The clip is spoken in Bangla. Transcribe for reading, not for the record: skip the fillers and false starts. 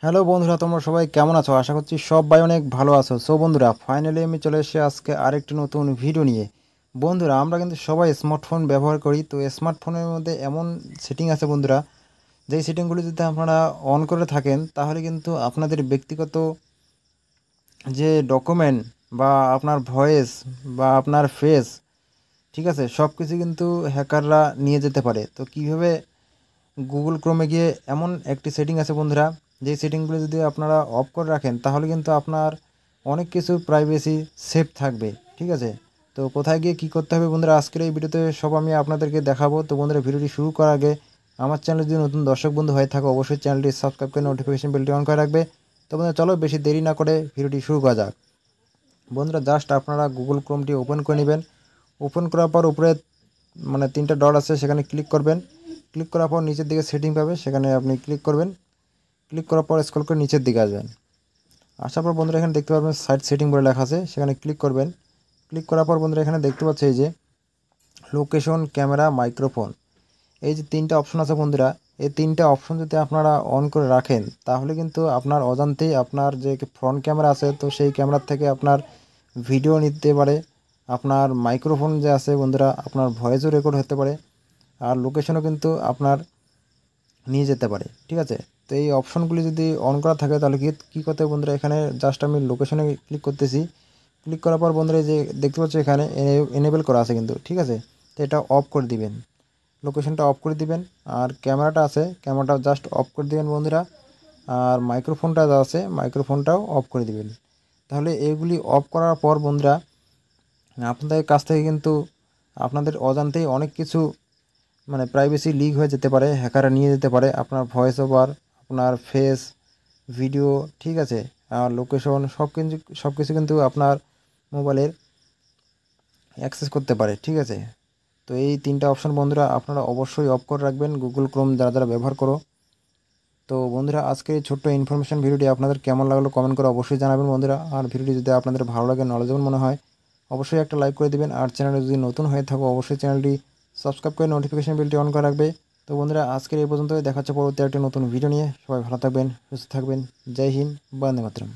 হ্যালো বন্ধুরা, তোমরা সবাই কেমন আছো? আশা করছি সবাই অনেক ভালো আছো। সো বন্ধুরা, ফাইনালি আমি চলে এসেছি আজকে আরেকটি নতুন ভিডিও নিয়ে। বন্ধুরা, আমরা কিন্তু সবাই স্মার্টফোন ব্যবহার করি। তো স্মার্টফোনের মধ্যে এমন সেটিং আছে বন্ধুরা, যেই সেটিংগুলি যদি আপনারা অন করে থাকেন তাহলে কিন্তু আপনাদের ব্যক্তিগত যে ডকুমেন্ট বা আপনার ভয়েস বা আপনার ফেস, ঠিক আছে, সব কিছু কিন্তু হ্যাকাররা নিয়ে যেতে পারে। তো কীভাবে গুগল ক্রোমে গিয়ে এমন একটি সেটিং আছে বন্ধুরা, যেই সেটিংগুলো যদি আপনারা অফ করে রাখেন তাহলে কিন্তু আপনার অনেক কিছু প্রাইভেসি সেফ থাকবে। ঠিক আছে, তো কোথায় গিয়ে কী করতে হবে বন্ধুরা, আজকের এই ভিডিওতে সব আমি আপনাদেরকে দেখাবো। তো বন্ধুরা, ভিডিওটি শুরু করার আগে আমার চ্যানেলে যদি নতুন দর্শক বন্ধু হয়ে থাকো অবশ্যই চ্যানেলটি সাবস্ক্রাইব করে নোটিফিকেশন বেলটি অন করে রাখবে। তো বন্ধুরা, চলো বেশি দেরি না করে ভিডিওটি শুরু করা যাক। বন্ধুরা, জাস্ট আপনারা গুগল ক্রোমটি ওপেন করে নেবেন। ওপেন করার পর উপরে তিনটা ডট আছে, সেখানে ক্লিক করবেন। ক্লিক করার পর নিচের দিকে সেটিং পাবে, সেখানে আপনি ক্লিক করবেন। ক্লিক করার পর স্ক্রল করে নিচের দিকে আসবেন। আসার পর বন্ধুরা এখানে দেখতে পাবেন সাইট সেটিং বলে লেখা আছে, সেখানে ক্লিক করবেন। ক্লিক করার পর বন্ধুরা এখানে দেখতে পাচ্ছে এই যে লোকেশন, ক্যামেরা, মাইক্রোফোন, এই যে তিনটা অপশন আছে বন্ধুরা, এই তিনটা অপশন যদি আপনারা অন করে রাখেন তাহলে কিন্তু আপনার অজান্তেই আপনার যে ফ্রন্ট ক্যামেরা আছে তো সেই ক্যামেরার থেকে আপনার ভিডিও নিতে পারে। আপনার মাইক্রোফোন যে আছে বন্ধুরা, আপনার ভয়েসও রেকর্ড হতে পারে। আর লোকেশনও কিন্তু আপনার নিয়ে যেতে পারে। ঠিক আছে, তো এই অপশনগুলি যদি অন করা থাকে তাহলে কী করতে হবে বন্ধুরা, এখানে জাস্ট আমি লোকেশনে ক্লিক করতেছি। ক্লিক করার পর বন্ধুরা এই যে দেখতে পাচ্ছ এখানে এনেবল করা আছে কিন্তু, ঠিক আছে, তো এটা অফ করে দিবেন। লোকেশনটা অফ করে দিবেন। আর ক্যামেরাটা আছে, ক্যামেরাটা জাস্ট অফ করে দিবেন বন্ধুরা। আর মাইক্রোফোনটা যা আছে মাইক্রোফোনটাও অফ করে দিবেন। তাহলে এগুলি অফ করার পর বন্ধুরা আপনাদের কাছ থেকে কিন্তু আপনাদের অজান্তেই অনেক কিছু প্রাইভেসি লিক হয়ে যেতে পারে, হ্যাকাররা নিয়ে যেতে পারে আপনার ভয়েস ওভার, আপনার ফেস, ভিডিও, ঠিক আছে, আর লোকেশন, সব কিছু কিন্তু আপনার মোবাইলের অ্যাক্সেস করতে পারে। ঠিক আছে, তো এই তিনটা অপশন বন্ধুরা আপনারা অবশ্যই অফ করে রাখবেন গুগল ক্রোম যারা যারা ব্যবহার করো। তো বন্ধুরা, আজকের এই ছোট্ট ইনফরমেশন ভিডিওটি আপনাদের কেমন লাগলো কমেন্ট করে অবশ্যই জানাবেন বন্ধুরা। আর ভিডিওটি যদি আপনাদের ভালো লাগে, নলেজেবল মনে হয়, অবশ্যই একটা লাইক করে দিবেন। আর চ্যানেলে যদি নতুন হয়ে থাকো অবশ্যই চ্যানেলটি সাবস্ক্রাইব করে নোটিফিকেশন বেলটি অন করে রাখবে। তো বন্ধুরা, আজকের এই পর্যন্তই, দেখা হচ্ছে পরবর্তী একটা নতুন ভিডিও নিয়ে। সবাই ভালো থাকবেন, সুস্থ থাকবেন। জয় হিন্দ, বন্দে মাতরম।